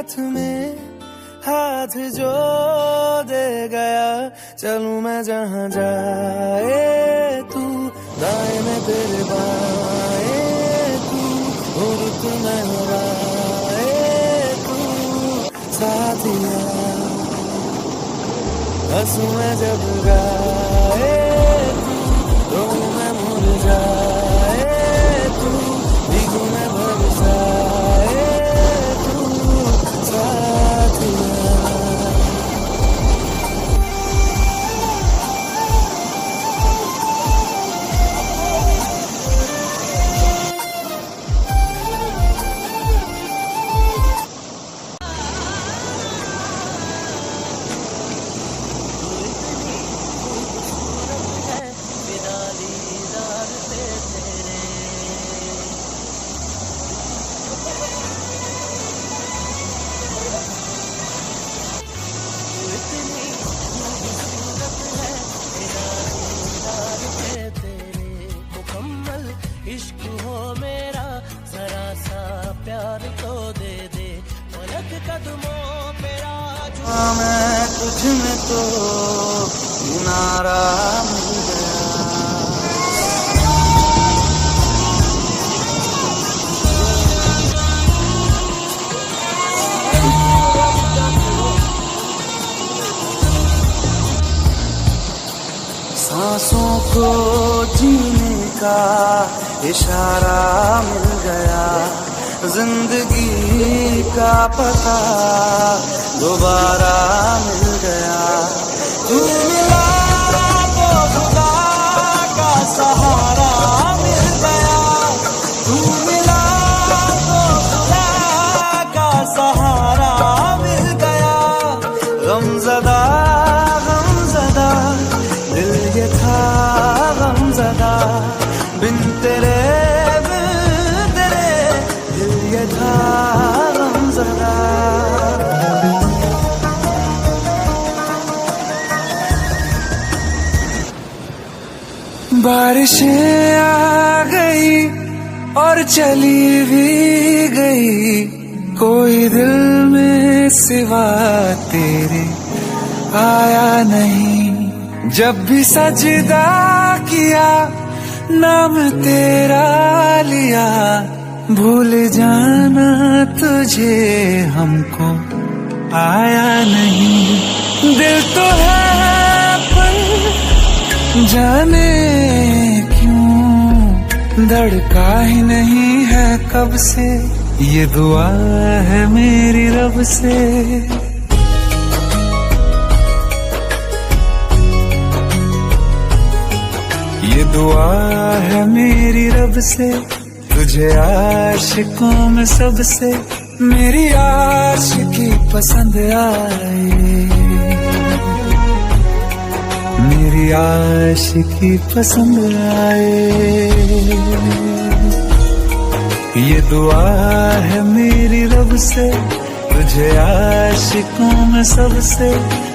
हाथ में हाथ जो दे गया, चलूं मैं जहां जाए तू, दाएं में तेरे बाएं तू, रुत में हवाए तू साथिया, हंसू मैं जब गाए तू, रोऊं मैं मुरझाए तू, भीगू मैं बरसाए तू साथिया। इश्क हो मेरा जरा सा प्यार तो दे दे, पलक कदमों पे मैं तुझ में तो किनारा मिल गया। सांसों को जीने का इशारा मिल गया, जिंदगी का पता दोबारा मिल गया। तू मिला तो खुदा का सहारा मिल गया, तू मिला तो खुदा का सहारा मिल गया। गमज़दा गमज़दा दिल ये था गमज़दा, बिन तेरे दिल ये था गमज़दा। बारिशें आ गई और चली भी गई, कोई दिल में सिवा तेरे आया नहीं। जब भी सजदा किया नाम तेरा लिया, भूल जाना तुझे हमको आया नहीं। दिल तो है पर जाने क्यों धड़का ही नहीं है कब से, ये दुआ है मेरी रब से। ये दुआ है मेरी रब से, तुझे आशिकों में सबसे मेरी आशिकी पसंद आए, मेरी आशिकी पसंद आए। ये दुआ है मेरी रब से, तुझे आशिकों में सबसे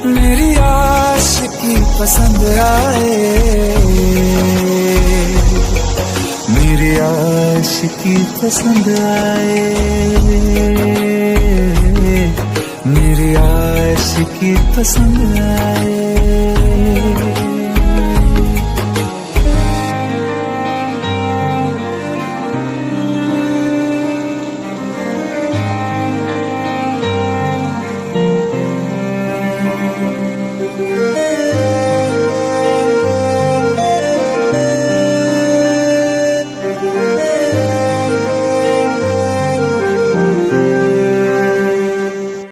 मेरी आशिकी पसंद आए, मेरी आशिकी पसंद आए, मेरी आशिकी पसंद आए।